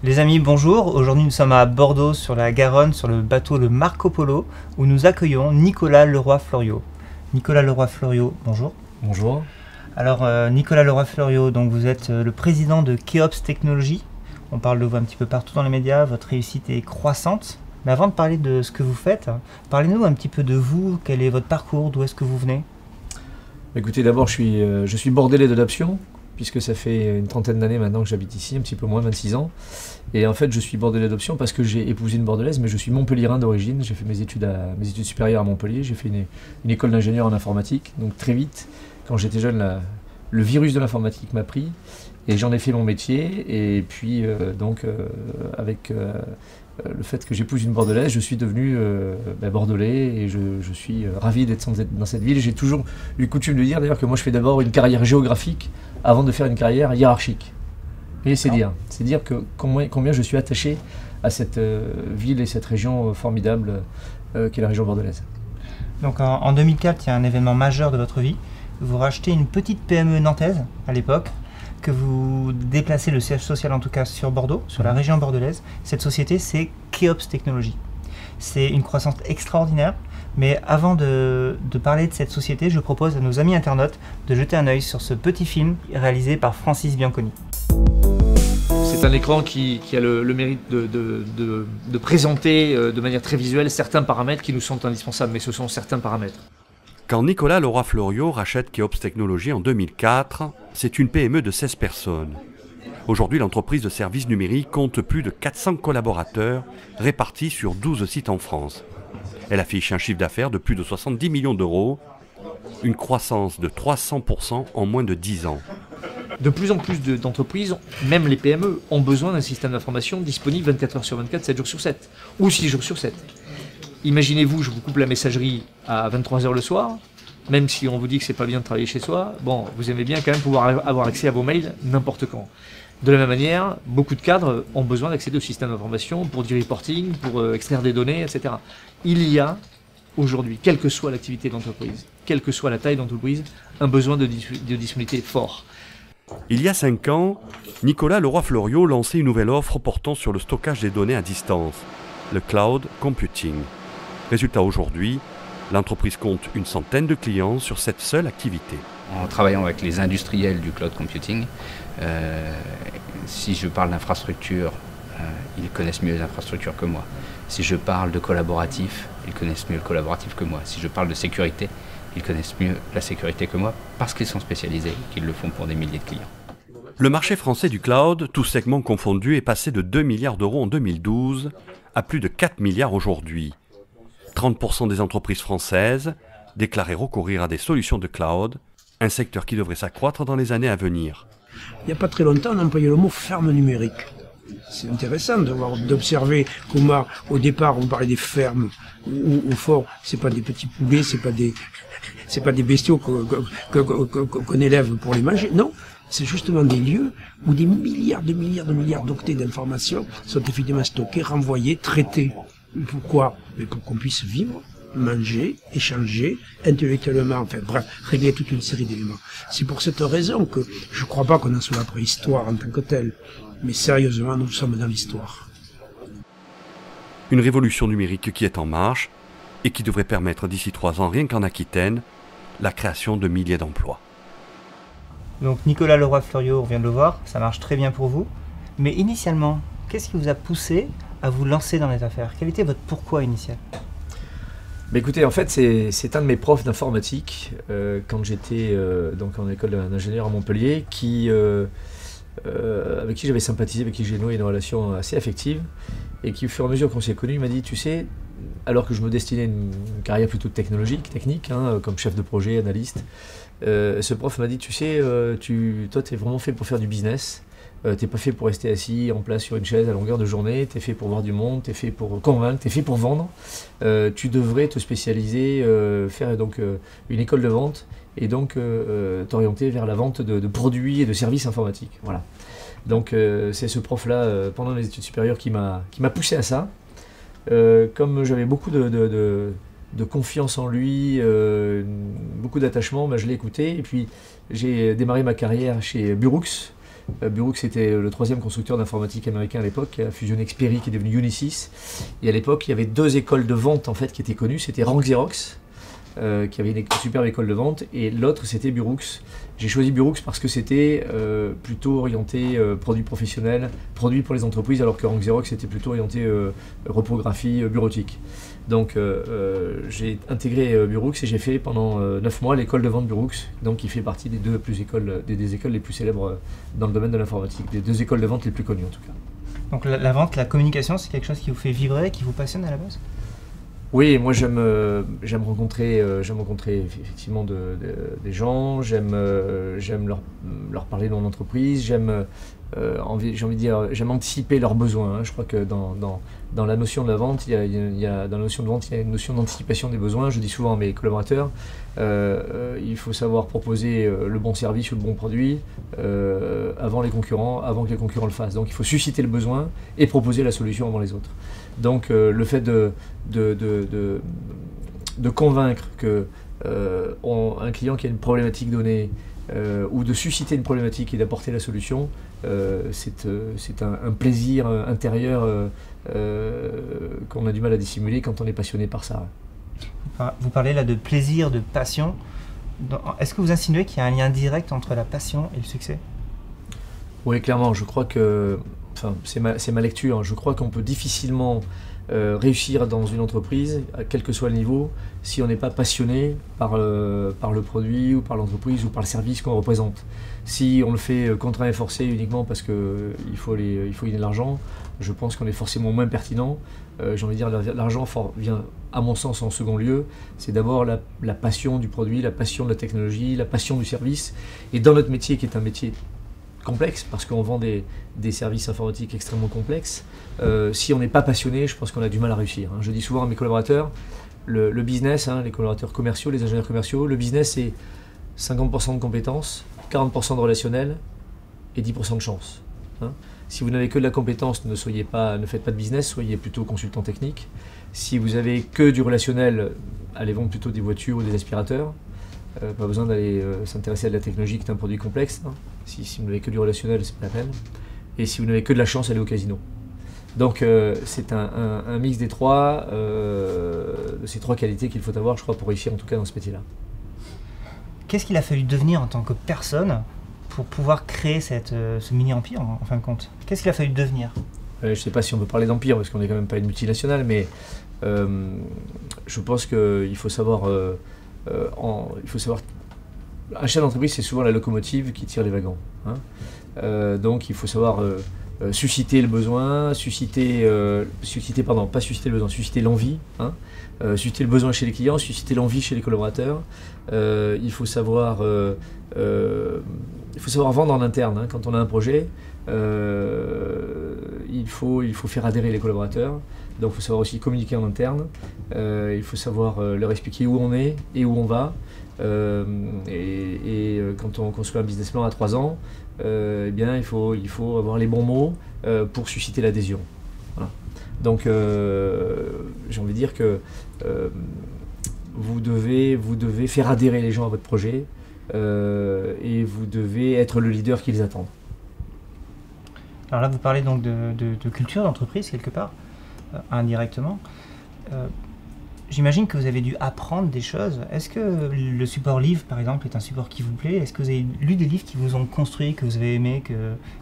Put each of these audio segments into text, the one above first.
Les amis, bonjour. Aujourd'hui, nous sommes à Bordeaux, sur la Garonne, sur le bateau le Marco Polo, où nous accueillons Nicolas Leroy-Fleuriot. Nicolas Leroy-Fleuriot, bonjour. Bonjour. Alors, Nicolas Leroy-Fleuriot, donc vous êtes le président de Keops Technologies. On parle de vous un petit peu partout dans les médias, votre réussite est croissante. Mais avant de parler de ce que vous faites, parlez-nous un petit peu de vous, quel est votre parcours, d'où est-ce que vous venez? Écoutez, d'abord, je suis bordelais d'adoption, puisque ça fait une trentaine d'années maintenant que j'habite ici, un petit peu moins, 26 ans. Et en fait, je suis bordelais d'adoption parce que j'ai épousé une bordelaise, mais je suis montpelliérain d'origine. J'ai fait mes études supérieures à Montpellier. J'ai fait une école d'ingénieur en informatique. Donc très vite, quand j'étais jeune, le virus de l'informatique m'a pris. Et j'en ai fait mon métier. Et puis, avec le fait que j'épouse une bordelaise, je suis devenu bordelais. Et je suis ravi d'être dans cette ville. J'ai toujours eu coutume de dire d'ailleurs que moi, je fais d'abord une carrière géographique avant de faire une carrière hiérarchique. Et c'est dire que combien je suis attaché à cette ville et cette région formidable qu'est la région bordelaise. Donc en 2004, il y a un événement majeur de votre vie. Vous rachetez une petite PME nantaise à l'époque, que vous déplacez le siège social en tout cas sur Bordeaux, sur la région bordelaise. Cette société, c'est Keops Technologies. C'est une croissance extraordinaire. Mais avant de parler de cette société, je propose à nos amis internautes de jeter un œil sur ce petit film réalisé par Francis Bianconi. C'est un écran qui a le mérite de présenter de manière très visuelle certains paramètres qui nous sont indispensables, mais ce sont certains paramètres. Quand Nicolas Leroy-Fleuriot rachète Keops Technologies en 2004, c'est une PME de 16 personnes. Aujourd'hui, l'entreprise de services numériques compte plus de 400 collaborateurs répartis sur 12 sites en France. Elle affiche un chiffre d'affaires de plus de 70 millions d'euros, une croissance de 300% en moins de 10 ans. De plus en plus d'entreprises, même les PME, ont besoin d'un système d'information disponible 24 heures sur 24, 7 jours sur 7, ou 6 jours sur 7. Imaginez-vous, je vous coupe la messagerie à 23 heures le soir, même si on vous dit que c'est pas bien de travailler chez soi, bon, vous aimez bien quand même pouvoir avoir accès à vos mails n'importe quand. De la même manière, beaucoup de cadres ont besoin d'accéder au système d'information pour du reporting, pour extraire des données, etc. Il y a aujourd'hui, quelle que soit l'activité de l'entreprise, quelle que soit la taille d'entreprise, un besoin de disponibilité fort. Il y a 5 ans, Nicolas Leroy-Fleuriot lançait une nouvelle offre portant sur le stockage des données à distance, le cloud computing. Résultat aujourd'hui, l'entreprise compte une centaine de clients sur cette seule activité. En travaillant avec les industriels du cloud computing, si je parle d'infrastructure, ils connaissent mieux les infrastructures que moi. Si je parle de collaboratif, ils connaissent mieux le collaboratif que moi. Si je parle de sécurité, ils connaissent mieux la sécurité que moi parce qu'ils sont spécialisés, qu'ils le font pour des milliers de clients. Le marché français du cloud, tous segments confondus, est passé de 2 milliards d'euros en 2012 à plus de 4 milliards aujourd'hui. 30% des entreprises françaises déclaraient recourir à des solutions de cloud, un secteur qui devrait s'accroître dans les années à venir. Il n'y a pas très longtemps, on employait le mot ferme numérique. C'est intéressant d'observer comment, au départ, on parlait des fermes, où au fond, c'est pas des petits poulets, c'est pas des bestiaux qu'on élève pour les manger. Non, c'est justement des lieux où des milliards d'octets d'informations sont effectivement stockés, renvoyés, traités. Pourquoi? Mais pour qu'on puisse vivre, manger, échanger, intellectuellement, enfin bref, régler toute une série d'éléments. C'est pour cette raison que je ne crois pas qu'on en soit la préhistoire en tant que telle, mais sérieusement, nous sommes dans l'histoire. Une révolution numérique qui est en marche et qui devrait permettre d'ici 3 ans, rien qu'en Aquitaine, la création de milliers d'emplois. Donc Nicolas Leroy-Fleuriot, on vient de le voir, ça marche très bien pour vous. Mais initialement, qu'est-ce qui vous a poussé à vous lancer dans les affaires? Quel était votre pourquoi initial? Mais écoutez, en fait, c'est un de mes profs d'informatique quand j'étais donc en école d'ingénieur à Montpellier, avec qui j'avais sympathisé, avec qui j'ai noué une relation assez affective, et qui, au fur et à mesure qu'on s'est connus, il m'a dit, tu sais, alors que je me destinais à une carrière plutôt technique, comme chef de projet, analyste, ce prof m'a dit, tu sais, toi, tu es vraiment fait pour faire du business. T'es pas fait pour rester assis en place sur une chaise à longueur de journée, t'es fait pour voir du monde, t'es fait pour convaincre, t'es fait pour vendre. Tu devrais te spécialiser, faire donc une école de vente et donc t'orienter vers la vente de produits et de services informatiques. Voilà. Donc c'est ce prof-là, pendant les études supérieures, qui m'a poussé à ça. Comme j'avais beaucoup de confiance en lui, beaucoup d'attachement, je l'ai écouté. Et puis j'ai démarré ma carrière chez Burux, Burroughs était le 3e constructeur d'informatique américain à l'époque, qui a fusionné Xperi, qui est devenu Unisys. Et à l'époque, il y avait 2 écoles de vente en fait, qui étaient connues. C'était Rank Xerox, qui avait une superbe école de vente, et l'autre c'était Burroughs. J'ai choisi Burroughs parce que c'était plutôt orienté produit professionnel, produit pour les entreprises, alors que Rank Xerox était plutôt orienté reprographie bureautique. Donc j'ai intégré Burroughs et j'ai fait pendant 9 mois l'école de vente Burroughs, donc qui fait partie des des écoles les plus célèbres dans le domaine de l'informatique, des 2 écoles de vente les plus connues en tout cas. Donc la vente, la communication, c'est quelque chose qui vous fait vibrer, qui vous passionne à la base? Oui, moi j'aime rencontrer effectivement des gens, j'aime leur parler de mon entreprise, j'ai envie de dire, j'aime anticiper leurs besoins. Hein. Je crois que dans la notion de la vente, dans la notion de vente, il y a une notion d'anticipation des besoins. Je dis souvent à mes collaborateurs, il faut savoir proposer le bon service ou le bon produit avant les concurrents, avant que les concurrents le fassent. Donc il faut susciter le besoin et proposer la solution avant les autres. Donc le fait de convaincre que un client qui a une problématique donnée ou de susciter une problématique et d'apporter la solution, c'est un plaisir intérieur qu'on a du mal à dissimuler quand on est passionné par ça. Vous parlez là de plaisir, de passion. Est-ce que vous insinuez qu'il y a un lien direct entre la passion et le succès? Oui, clairement, je crois que, enfin, c'est ma lecture, je crois qu'on peut difficilement réussir dans une entreprise, quel que soit le niveau, si on n'est pas passionné par le produit ou par l'entreprise ou par le service qu'on représente. Si on le fait contraint et forcé uniquement parce qu'il faut gagner de l'argent, je pense qu'on est forcément moins pertinent. J'ai envie de dire, l'argent vient, à mon sens, en second lieu. C'est d'abord la passion du produit, la passion de la technologie, la passion du service. Et dans notre métier, qui est un métier complexe, parce qu'on vend des services informatiques extrêmement complexes, si on n'est pas passionné, je pense qu'on a du mal à réussir. Hein. Je dis souvent à mes collaborateurs, le business, hein, les collaborateurs commerciaux, les ingénieurs commerciaux, le business c'est 50% de compétences, 40% de relationnel et 10% de chance. Hein. Si vous n'avez que de la compétence, ne faites pas de business, soyez plutôt consultant technique. Si vous avez que du relationnel, allez vendre plutôt des voitures ou des aspirateurs. Pas besoin d'aller s'intéresser à de la technologie qui est un produit complexe. Hein. Si vous n'avez que du relationnel, c'est pas la peine. Et si vous n'avez que de la chance, allez au casino. Donc c'est un mix des trois, de ces 3 qualités qu'il faut avoir, je crois, pour réussir en tout cas dans ce métier-là. Qu'est-ce qu'il a fallu devenir en tant que personne pour pouvoir créer ce mini-empire en fin de compte? Qu'est-ce qu'il a fallu devenir? Je ne sais pas si on peut parler d'empire, parce qu'on n'est quand même pas une multinationale, mais je pense qu'il faut savoir... un chef d'entreprise, c'est souvent la locomotive qui tire les wagons. Hein. Donc il faut savoir susciter le besoin, susciter l'envie, hein. Susciter le besoin chez les clients, susciter l'envie chez les collaborateurs. Il faut savoir vendre en interne, hein. Quand on a un projet, il faut faire adhérer les collaborateurs. Donc il faut savoir aussi communiquer en interne. Il faut savoir leur expliquer où on est et où on va. Quand on construit un business plan à 3 ans, eh bien, il faut avoir les bons mots pour susciter l'adhésion. Voilà. Donc j'ai envie de dire que vous devez faire adhérer les gens à votre projet et vous devez être le leader qu'ils attendent. Alors là, vous parlez donc de culture d'entreprise quelque part, indirectement. J'imagine que vous avez dû apprendre des choses. Est-ce que le support livre, par exemple, est un support qui vous plaît? Est-ce que vous avez lu des livres qui vous ont construit, que vous avez aimé,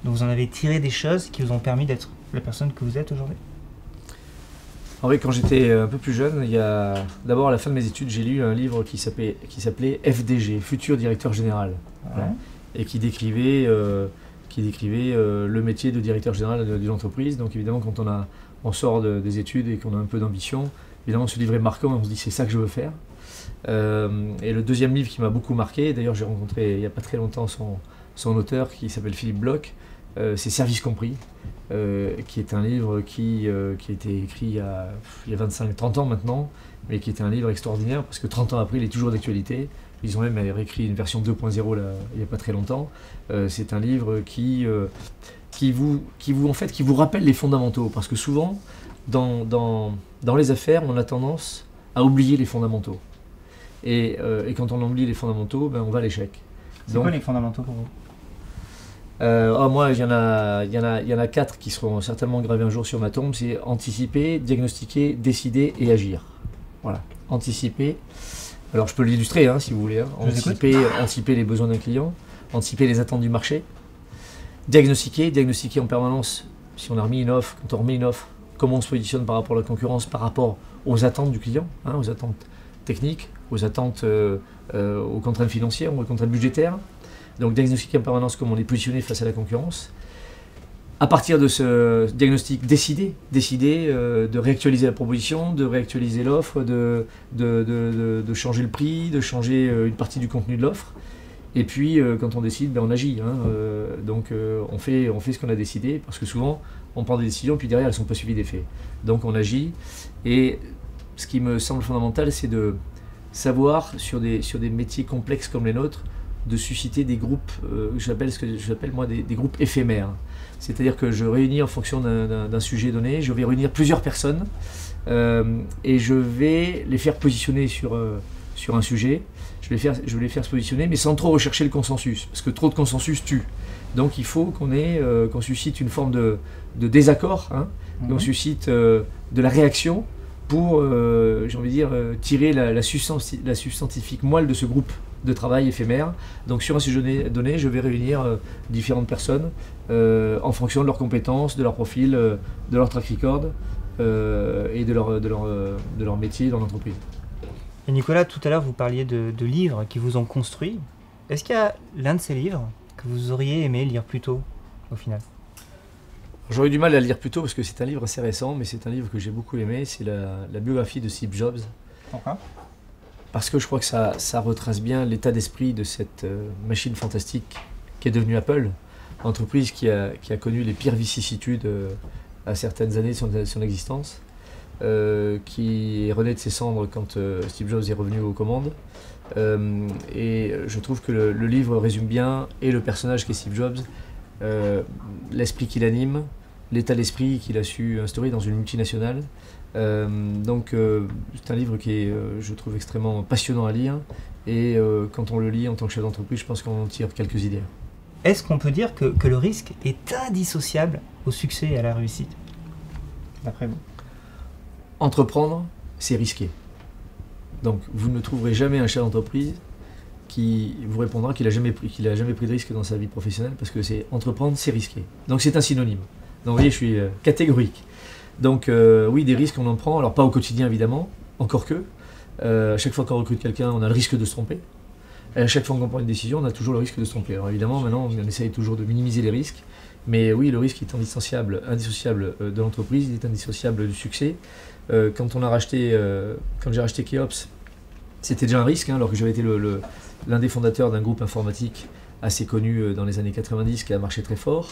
dont vous en avez tiré des choses qui vous ont permis d'être la personne que vous êtes aujourd'hui? En vrai, quand j'étais un peu plus jeune, d'abord à la fin de mes études, j'ai lu un livre qui s'appelait FDG, Futur Directeur Général, Ouais. et qui décrivait le métier de directeur général d'une entreprise. Donc évidemment, quand on sort des études et qu'on a un peu d'ambition, évidemment ce livre est marquant et on se dit c'est ça que je veux faire. Et le deuxième livre qui m'a beaucoup marqué, d'ailleurs j'ai rencontré il n'y a pas très longtemps son auteur qui s'appelle Philippe Bloch, c'est Service compris, qui est un livre qui a été écrit il y a 25-30 ans maintenant, mais qui était un livre extraordinaire parce que 30 ans après il est toujours d'actualité. Ils ont même réécrit une version 2.0 là, il n'y a pas très longtemps. C'est un livre qui vous rappelle les fondamentaux, parce que souvent dans les affaires on a tendance à oublier les fondamentaux. Et quand on oublie les fondamentaux, ben, on va à l'échec. C'est quoi les fondamentaux pour vous? Moi, il y en a 4 qui seront certainement gravés un jour sur ma tombe. C'est anticiper, diagnostiquer, décider et agir. Voilà, anticiper. Alors, je peux l'illustrer si vous voulez. Anticiper les besoins d'un client, anticiper les attentes du marché, diagnostiquer en permanence. Si on a remis une offre, quand on remet une offre, comment on se positionne par rapport à la concurrence, par rapport aux attentes du client, aux attentes techniques, aux attentes, aux contraintes financières, aux contraintes budgétaires. Donc diagnostiquer en permanence comment on est positionné face à la concurrence. À partir de ce diagnostic, décider de réactualiser la proposition, de réactualiser l'offre, de changer le prix, de changer une partie du contenu de l'offre. Et puis quand on décide, on agit. Donc on fait ce qu'on a décidé, parce que souvent on prend des décisions puis derrière elles ne sont pas suivies des faits. Donc on agit. Et ce qui me semble fondamental, c'est de savoir sur des métiers complexes comme les nôtres, de susciter des groupes, j'appelle moi des groupes éphémères. C'est-à-dire que je réunis en fonction d'un sujet donné, je vais réunir plusieurs personnes et je vais les faire positionner sur un sujet. Je vais les faire se positionner, mais sans trop rechercher le consensus, parce que trop de consensus tue. Donc il faut qu'on suscite une forme de désaccord, qu'on suscite de la réaction pour, j'ai envie de dire, tirer la substantifique moelle de ce groupe de travail éphémère. Donc sur un sujet donné, je vais réunir différentes personnes en fonction de leurs compétences, de leur profil, de leur track record et de leur métier dans l'entreprise. Et Nicolas, tout à l'heure vous parliez de livres qui vous ont construit. Est-ce qu'il y a l'un de ces livres que vous auriez aimé lire plus tôt au final? J'aurais eu du mal à le lire plus tôt parce que c'est un livre assez récent, mais c'est un livre que j'ai beaucoup aimé, c'est la biographie de Steve Jobs. Pourquoi ? Parce que je crois que ça retrace bien l'état d'esprit de cette machine fantastique qui est devenue Apple, entreprise qui a connu les pires vicissitudes à certaines années de son existence, qui renaît de ses cendres quand Steve Jobs est revenu aux commandes. Et je trouve que le livre résume bien et le personnage qu'est Steve Jobs, l'esprit qui l'anime, l'état d'esprit qu'il a su instaurer dans une multinationale. Donc c'est un livre qui est, je trouve, extrêmement passionnant à lire et quand on le lit en tant que chef d'entreprise, je pense qu'on en tire quelques idées. Est-ce qu'on peut dire que le risque est indissociable au succès et à la réussite, d'après vous? Entreprendre, c'est risqué. Donc vous ne trouverez jamais un chef d'entreprise qui vous répondra qu'il n'a jamais pris de risque dans sa vie professionnelle, parce que entreprendre, c'est risqué. Donc c'est un synonyme. Donc vous voyez, je suis catégorique. Donc oui, des risques, on en prend. Alors pas au quotidien évidemment, encore que. À chaque fois qu'on recrute quelqu'un, on a le risque de se tromper. Et à chaque fois qu'on prend une décision, on a toujours le risque de se tromper. Alors évidemment, maintenant, on essaye toujours de minimiser les risques. Mais oui, le risque est indissociable de l'entreprise, il est indissociable du succès. Quand j'ai racheté Keops, c'était déjà un risque, alors que j'avais été l'un des fondateurs d'un groupe informatique assez connu dans les années 90 qui a marché très fort.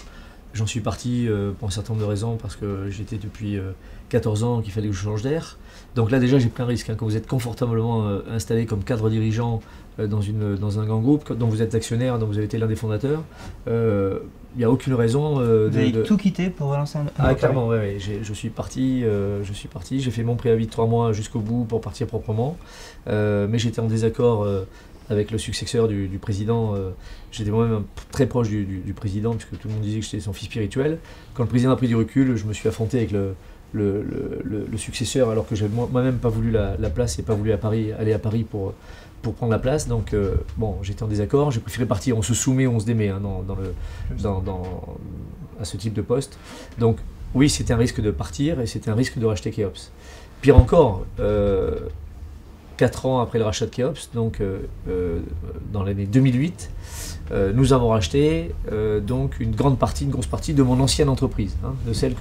J'en suis parti pour un certain nombre de raisons, parce que j'étais depuis 14 ans qu'il fallait que je change d'air. Donc là déjà j'ai pris un risque. Quand vous êtes confortablement installé comme cadre dirigeant dans un grand groupe, dont vous êtes actionnaire, dont vous avez été l'un des fondateurs, il n'y a aucune raison vous avez tout quitté pour relancer un clairement, ouais. Je suis parti, j'ai fait mon préavis de 3 mois jusqu'au bout pour partir proprement, mais j'étais en désaccord avec le successeur du président. J'étais moi-même très proche du président, puisque tout le monde disait que j'étais son fils spirituel. Quand le président a pris du recul, je me suis affronté avec le successeur, alors que je n'avais moi-même pas voulu la place et pas voulu aller à Paris pour prendre la place. Donc bon, j'étais en désaccord, j'ai préféré partir. On se soumet, on se démet à ce type de poste. Donc oui, c'était un risque de partir et c'était un risque de racheter Keops. Pire encore, 4 ans après le rachat de Keops, donc dans l'année 2008, nous avons racheté donc une grosse partie de mon ancienne entreprise, de celle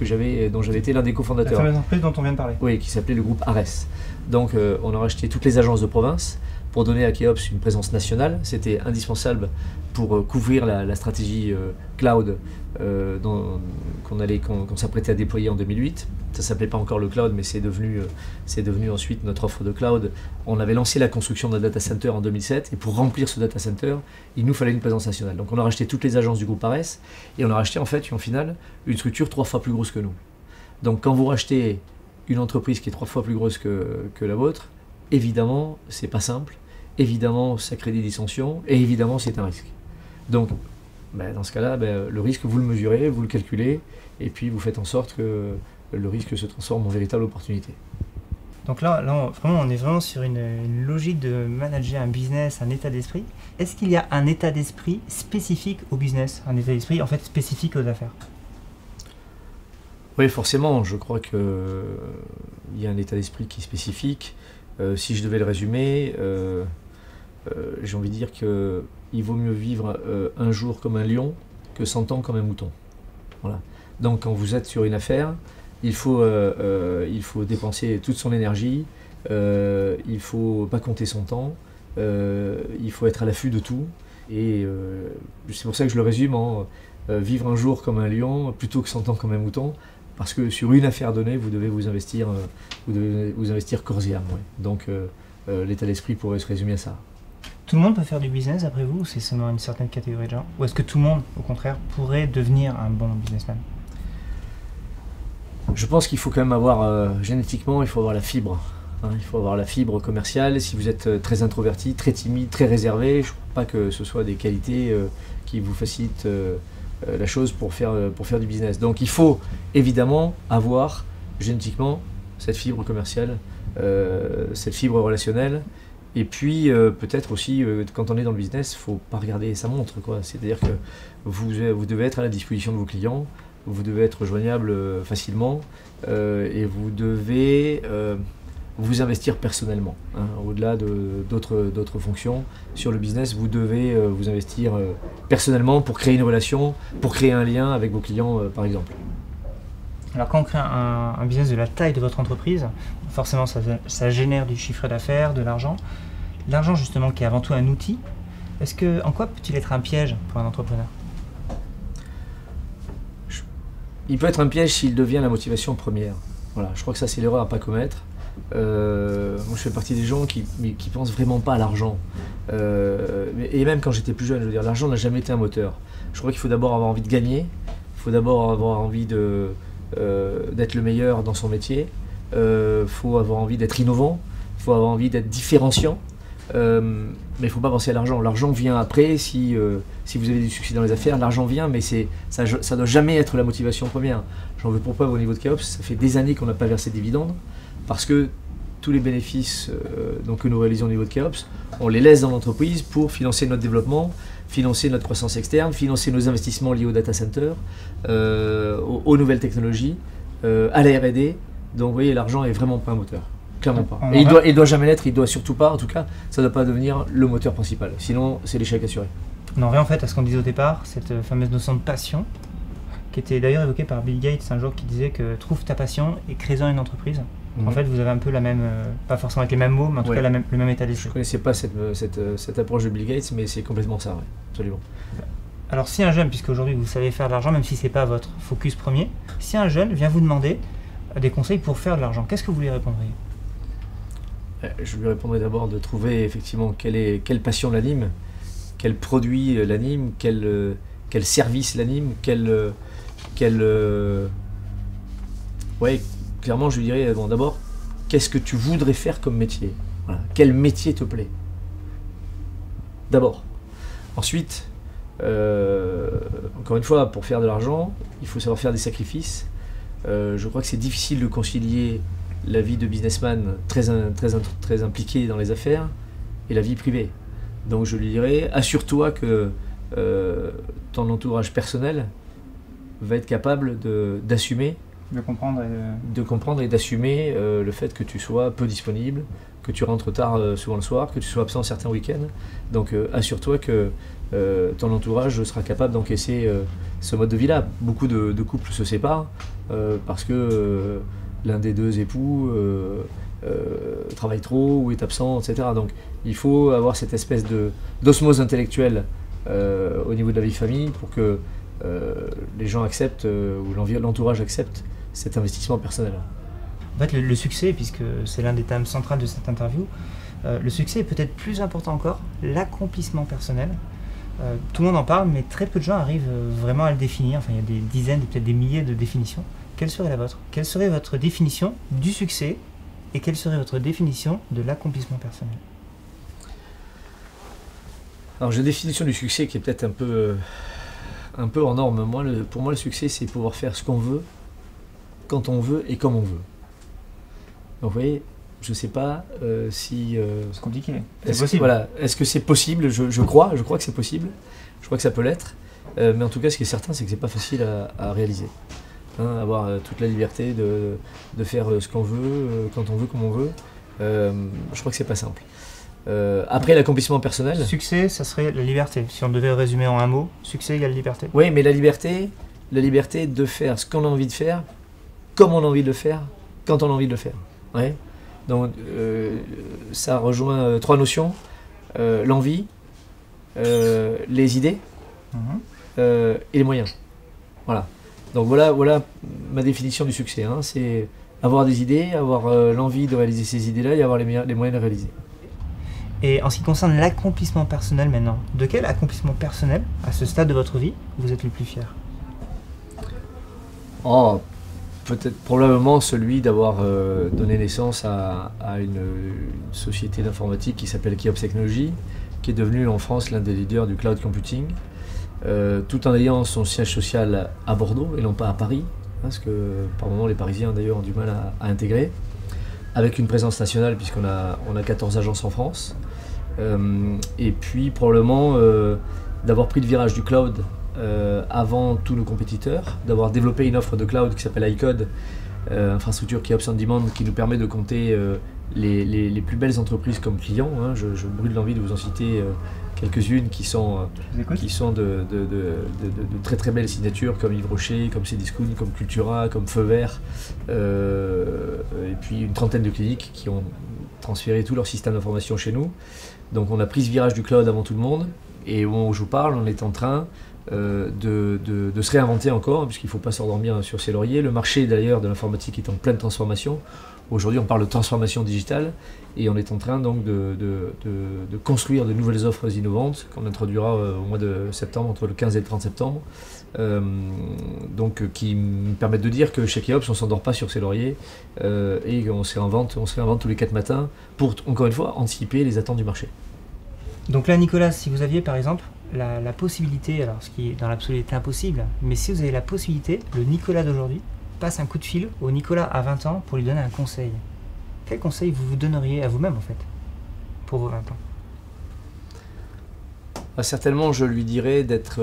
dont j'avais été l'un des cofondateurs. La fameuse entreprise dont on vient de parler. Oui, qui s'appelait le groupe Ares. Donc on a racheté toutes les agences de province pour donner à Keops une présence nationale. C'était indispensable pour couvrir la stratégie cloud qu'on s'apprêtait à déployer en 2008. Ça ne s'appelait pas encore le cloud, mais c'est devenu ensuite notre offre de cloud. On avait lancé la construction d'un data center en 2007, et pour remplir ce data center, il nous fallait une présence nationale. Donc on a racheté toutes les agences du groupe Ares, et on a racheté en fait, en finale, une structure 3 fois plus grosse que nous. Donc quand vous rachetez une entreprise qui est 3 fois plus grosse que la vôtre, évidemment, c'est pas simple, évidemment, ça crée des dissensions, et évidemment, c'est un risque. Donc, Ben, dans ce cas-là, le risque, vous le mesurez, vous le calculez, et puis vous faites en sorte que le risque se transforme en véritable opportunité. Donc là on est vraiment sur une logique de manager un business, un état d'esprit. Est-ce qu'il y a un état d'esprit spécifique au business, un état d'esprit en fait spécifique aux affaires? Oui, forcément, je crois qu'il y a un état d'esprit qui est spécifique. Si je devais le résumer, j'ai envie de dire qu'il vaut mieux vivre un jour comme un lion que 100 ans comme un mouton. Voilà. Donc quand vous êtes sur une affaire, il faut dépenser toute son énergie, il ne faut pas compter son temps, il faut être à l'affût de tout. Et c'est pour ça que je le résume en vivre un jour comme un lion plutôt que 100 ans comme un mouton. Parce que sur une affaire donnée, vous devez vous investir corps et âme. Ouais. Donc l'état d'esprit pourrait se résumer à ça. Tout le monde peut faire du business après vous, ou c'est seulement une certaine catégorie de gens? Ou est-ce que tout le monde, au contraire, pourrait devenir un bon businessman? Je pense qu'il faut quand même avoir, génétiquement, il faut avoir la fibre. Hein, il faut avoir la fibre commerciale. Si vous êtes très introverti, très timide, très réservé, je ne crois pas que ce soit des qualités qui vous facilitent la chose pour faire du business. Donc il faut évidemment avoir génétiquement cette fibre commerciale, cette fibre relationnelle. Et puis peut-être aussi, quand on est dans le business, il ne faut pas regarder sa montre, quoi. C'est-à-dire que vous devez être à la disposition de vos clients, vous devez être joignable facilement et vous devez vous investir personnellement. Hein. Au-delà d'autres fonctions, sur le business, vous devez vous investir personnellement pour créer une relation, pour créer un lien avec vos clients, par exemple. Alors quand on crée un business de la taille de votre entreprise, forcément ça génère du chiffre d'affaires, de l'argent. L'argent justement qui est avant tout un outil, en quoi peut-il être un piège pour un entrepreneur? Il peut être un piège s'il devient la motivation première. Voilà, je crois que ça c'est l'erreur à ne pas commettre. Moi je fais partie des gens qui pensent vraiment pas à l'argent. Et même quand j'étais plus jeune, je veux dire, l'argent n'a jamais été un moteur. Je crois qu'il faut d'abord avoir envie de gagner, il faut d'abord avoir envie d'être le meilleur dans son métier, il faut avoir envie d'être innovant, il faut avoir envie d'être différenciant. Mais il ne faut pas penser à l'argent. L'argent vient après, si vous avez du succès dans les affaires, l'argent vient, mais ça ne doit jamais être la motivation première. J'en veux pour preuve au niveau de Keops, ça fait des années qu'on n'a pas versé de dividendes, parce que tous les bénéfices que nous réalisons au niveau de Keops, on les laisse dans l'entreprise pour financer notre développement, financer notre croissance externe, financer nos investissements liés au data center, aux nouvelles technologies, à la R&D. Donc vous voyez, l'argent n'est vraiment pas un moteur. Clairement pas. Et il doit jamais l'être, il doit surtout pas, en tout cas, ça ne doit pas devenir le moteur principal. Sinon, c'est l'échec assuré. On en revient en fait à ce qu'on disait au départ, cette fameuse notion de passion, qui était d'ailleurs évoquée par Bill Gates un jour, qui disait que trouve ta passion et crée-en une entreprise. En fait, vous avez un peu la même, pas forcément avec les mêmes mots, mais en tout cas le même état d'esprit. Je ne connaissais pas cette approche de Bill Gates, mais c'est complètement ça, ouais, absolument. Alors si un jeune, puisque aujourd'hui vous savez faire de l'argent, même si ce n'est pas votre focus premier, si un jeune vient vous demander des conseils pour faire de l'argent, qu'est-ce que vous lui répondriez? Je lui répondrai d'abord de trouver effectivement quelle passion l'anime, quel produit l'anime, quel service l'anime, ouais, clairement je lui dirais bon, d'abord qu'est-ce que tu voudrais faire comme métier, voilà. Quel métier te plaît d'abord. Ensuite, encore une fois, pour faire de l'argent, il faut savoir faire des sacrifices. Je crois que c'est difficile de concilier la vie de businessman très impliqué dans les affaires et la vie privée. Donc je lui dirais, assure-toi que ton entourage personnel va être capable d'assumer, de comprendre et d'assumer le fait que tu sois peu disponible, que tu rentres tard souvent le soir, que tu sois absent certains week-ends. Donc assure-toi que ton entourage sera capable d'encaisser ce mode de vie-là. Beaucoup de couples se séparent parce que l'un des deux époux travaille trop ou est absent, etc. Donc il faut avoir cette espèce d'osmose intellectuelle au niveau de la vie de famille pour que les gens acceptent ou l'entourage accepte cet investissement personnel. En fait, le succès, puisque c'est l'un des thèmes centraux de cette interview, le succès est peut-être plus important encore, l'accomplissement personnel. Tout le monde en parle, mais très peu de gens arrivent vraiment à le définir. Enfin, il y a des dizaines, peut-être des milliers de définitions. Quelle serait la vôtre? Quelle serait votre définition du succès et quelle serait votre définition de l'accomplissement personnel? Alors j'ai une définition du succès qui est peut-être un peu un peu hors norme. Pour moi, le succès, c'est pouvoir faire ce qu'on veut, quand on veut et comme on veut. Donc, vous voyez, je ne sais pas si... C'est compliqué. C'est possible. Voilà. Est-ce que c'est possible? Je crois que c'est possible. Je crois que ça peut l'être. Mais en tout cas, ce qui est certain, c'est que ce n'est pas facile à réaliser. Hein, avoir toute la liberté de faire ce qu'on veut, quand on veut, comme on veut. Je crois que c'est pas simple. Après, l'accomplissement personnel... Succès, ça serait la liberté. Si on devait résumer en un mot, succès égale liberté. Oui, mais la liberté de faire ce qu'on a envie de faire, comme on a envie de le faire, quand on a envie de le faire. Ouais. Donc, ça rejoint 3 notions. L'envie, les idées et les moyens. Voilà. Donc voilà ma définition du succès. Hein. C'est avoir des idées, avoir l'envie de réaliser ces idées-là et avoir les moyens de les réaliser. Et en ce qui concerne l'accomplissement personnel maintenant, de quel accomplissement personnel, à ce stade de votre vie, vous êtes le plus fier? Oh, peut-être probablement celui d'avoir donné naissance à une société d'informatique qui s'appelle Keops Technologies, qui est devenue en France l'un des leaders du cloud computing, tout en ayant son siège social à Bordeaux et non pas à Paris, parce que par moments les Parisiens d'ailleurs ont du mal à intégrer, avec une présence nationale puisqu'on a 14 agences en France, et puis probablement d'avoir pris le virage du cloud avant tous nos compétiteurs, d'avoir développé une offre de cloud qui s'appelle iCode, infrastructure Keops On Demand, qui nous permet de compter les plus belles entreprises comme clients. Hein. Je brûle l'envie de vous en citer quelques-unes qui sont de très très belles signatures comme Yves Rocher, comme Cdiscount, comme Cultura, comme Feu Vert, et puis une trentaine de cliniques qui ont transféré tout leur système d'information chez nous. Donc on a pris ce virage du cloud avant tout le monde, et au moment où je vous parle, on est en train de se réinventer encore, puisqu'il ne faut pas s'endormir sur ses lauriers. Le marché d'ailleurs de l'informatique est en pleine transformation. Aujourd'hui, on parle de transformation digitale et on est en train donc de construire de nouvelles offres innovantes qu'on introduira au mois de septembre, entre le 15 et le 30 septembre, donc qui me permettent de dire que chez Keops, on ne s'endort pas sur ses lauriers et on se réinvente tous les 4 matins pour, encore une fois, anticiper les attentes du marché. Donc là, Nicolas, si vous aviez par exemple la possibilité, alors ce qui est dans l'absolu est impossible, mais si vous avez la possibilité, le Nicolas d'aujourd'hui passe un coup de fil au Nicolas à 20 ans pour lui donner un conseil. Quel conseil vous vous donneriez à vous-même en fait, pour vos 20 ans? Certainement, je lui dirais d'être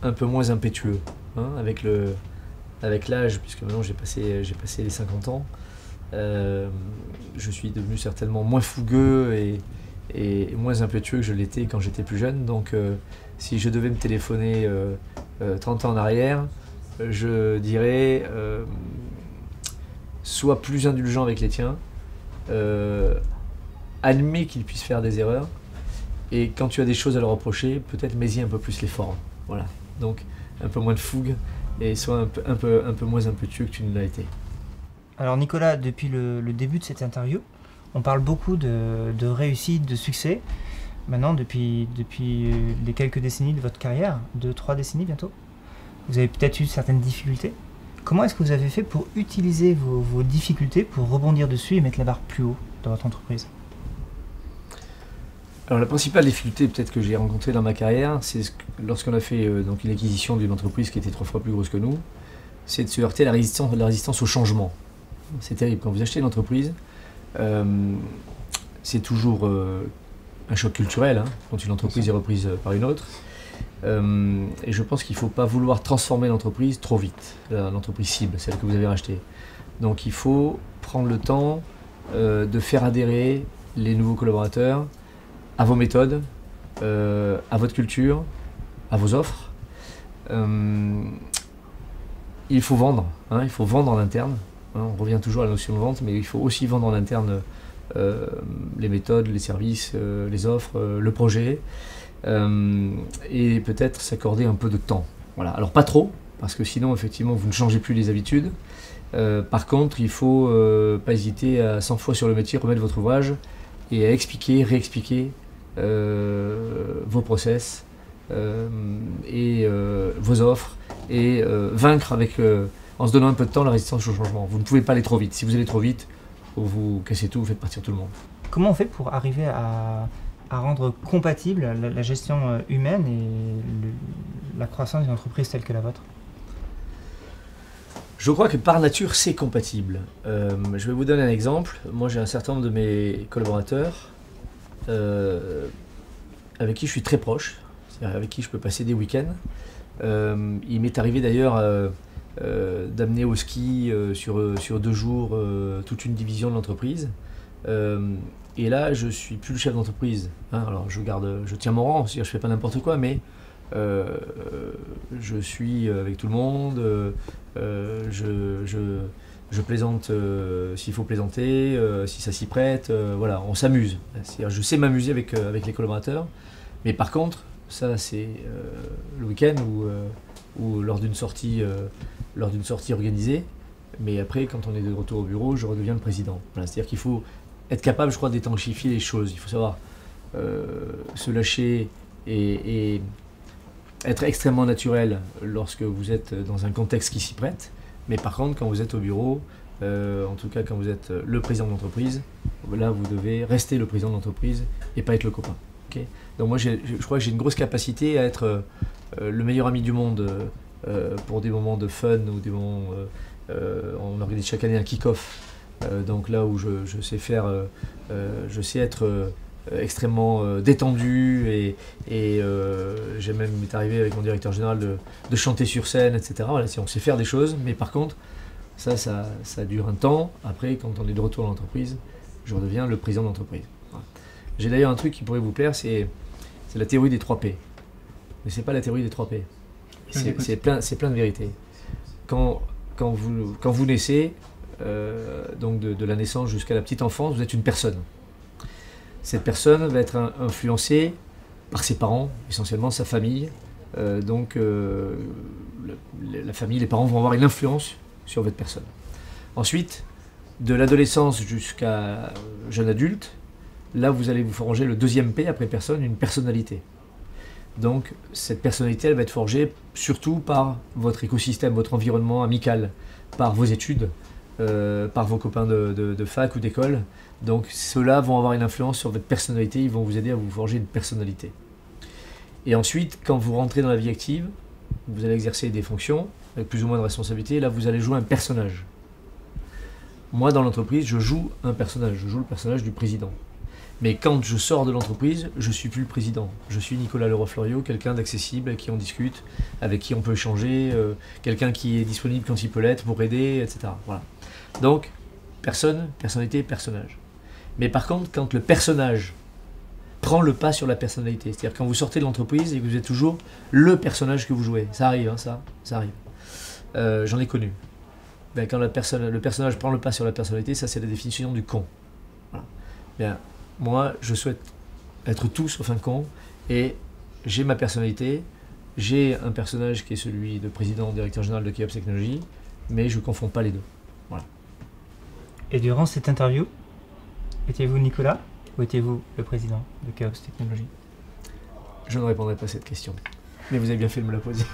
un peu moins impétueux, hein, avec l'âge, puisque maintenant j'ai passé les 50 ans. Je suis devenu certainement moins fougueux et moins impétueux que je l'étais quand j'étais plus jeune. Donc si je devais me téléphoner 30 ans en arrière, je dirais sois plus indulgent avec les tiens, admets qu'ils puissent faire des erreurs, et quand tu as des choses à leur reprocher, peut-être mets-y un peu plus les formes. Voilà. Donc un peu moins de fougue et sois un peu moins impétueux que tu ne l'as été. Alors Nicolas, depuis le début de cette interview, on parle beaucoup de réussite, de succès. Maintenant, depuis les quelques décennies de votre carrière, 2-3 décennies bientôt, vous avez peut-être eu certaines difficultés. Comment est-ce que vous avez fait pour utiliser vos difficultés pour rebondir dessus et mettre la barre plus haut dans votre entreprise? Alors la principale difficulté peut-être que j'ai rencontrée dans ma carrière, c'est lorsqu'on a fait donc une acquisition d'une entreprise qui était 3 fois plus grosse que nous, c'est de se heurter à la résistance au changement. C'est terrible. Quand vous achetez une entreprise, c'est toujours un choc culturel, hein, quand une entreprise est reprise par une autre. Et je pense qu'il ne faut pas vouloir transformer l'entreprise trop vite, l'entreprise cible, celle que vous avez rachetée. Donc il faut prendre le temps de faire adhérer les nouveaux collaborateurs à vos méthodes, à votre culture, à vos offres. Il faut vendre, hein, il faut vendre en interne. Hein, on revient toujours à la notion de vente, mais il faut aussi vendre en interne les méthodes, les services, les offres, le projet. Et peut-être s'accorder un peu de temps. Voilà. Alors pas trop, parce que sinon effectivement vous ne changez plus les habitudes. Par contre, il ne faut pas hésiter à 100 fois sur le métier remettre votre ouvrage et à expliquer, réexpliquer vos process et vos offres et vaincre en se donnant un peu de temps la résistance au changement. Vous ne pouvez pas aller trop vite. Si vous allez trop vite, vous cassez tout, vous faites partir tout le monde. Comment on fait pour arriver à rendre compatible la gestion humaine et la croissance d'une entreprise telle que la vôtre? Je crois que par nature, c'est compatible. Je vais vous donner un exemple. Moi, j'ai un certain nombre de mes collaborateurs avec qui je suis très proche, c'est-à-dire avec qui je peux passer des week-ends. Il m'est arrivé d'ailleurs d'amener au ski sur 2 jours toute une division de l'entreprise. Et là, je suis plus le chef d'entreprise. Hein. Alors, je tiens mon rang, c'est-à-dire je fais pas n'importe quoi, mais je suis avec tout le monde. Je plaisante s'il faut plaisanter, si ça s'y prête. Voilà, on s'amuse. C'est-à-dire, je sais m'amuser avec les collaborateurs. Mais par contre, ça c'est le week-end ou lors d'une sortie organisée. Mais après, quand on est de retour au bureau, je redeviens le président. Voilà, c'est-à-dire qu'il faut être capable, je crois, d'étanchifier les choses. Il faut savoir se lâcher et être extrêmement naturel lorsque vous êtes dans un contexte qui s'y prête. Mais par contre, quand vous êtes au bureau, en tout cas quand vous êtes le président de l'entreprise, là vous devez rester le président de l'entreprise et pas être le copain. Okay. Donc moi je crois que j'ai une grosse capacité à être le meilleur ami du monde pour des moments de fun ou des moments... on organise chaque année un kick-off, donc là où je sais faire, je sais être extrêmement détendu et j'ai même m'est arrivé avec mon directeur général de chanter sur scène, etc. Voilà, on sait faire des choses, mais par contre ça dure un temps. Après, quand on est de retour dans l'entreprise, je redeviens le président de l'entreprise. Voilà. J'ai d'ailleurs un truc qui pourrait vous plaire, c'est la théorie des 3 P. Mais c'est pas la théorie des 3 P. C'est plein de vérités. Quand vous naissez, donc de la naissance jusqu'à la petite enfance, vous êtes une personne. Cette personne va être influencée par ses parents, essentiellement sa famille. Donc la famille, les parents vont avoir une influence sur votre personne. Ensuite, de l'adolescence jusqu'à jeune adulte, là vous allez vous forger le 2e P après personne, une personnalité. Donc cette personnalité, elle va être forgée surtout par votre écosystème, votre environnement amical, par vos études, par vos copains de fac ou d'école. Donc ceux-là vont avoir une influence sur votre personnalité, ils vont vous aider à vous forger une personnalité. Et ensuite, quand vous rentrez dans la vie active, vous allez exercer des fonctions avec plus ou moins de responsabilité, là vous allez jouer un personnage. Moi dans l'entreprise, je joue un personnage, je joue le personnage du président. Mais quand je sors de l'entreprise, je ne suis plus le président. Je suis Nicolas Leroy-Floriot, quelqu'un d'accessible, avec qui on discute, avec qui on peut échanger, quelqu'un qui est disponible quand il peut l'être pour aider, etc. Voilà. Donc, personnalité, personnage. Mais par contre, quand le personnage prend le pas sur la personnalité, c'est-à-dire quand vous sortez de l'entreprise et que vous êtes toujours le personnage que vous jouez, ça arrive, hein, ça arrive. J'en ai connu. Ben, quand le personnage prend le pas sur la personnalité, ça c'est la définition du con. Voilà. Bien, moi, je souhaite être tout sauf un con, et j'ai ma personnalité, j'ai un personnage qui est celui de président, directeur général de Keops Technologies, mais je ne confonds pas les deux. Voilà. Et durant cette interview, étiez-vous Nicolas ou étiez-vous le président de Keops Technologies? Je ne répondrai pas à cette question, mais vous avez bien fait de me la poser.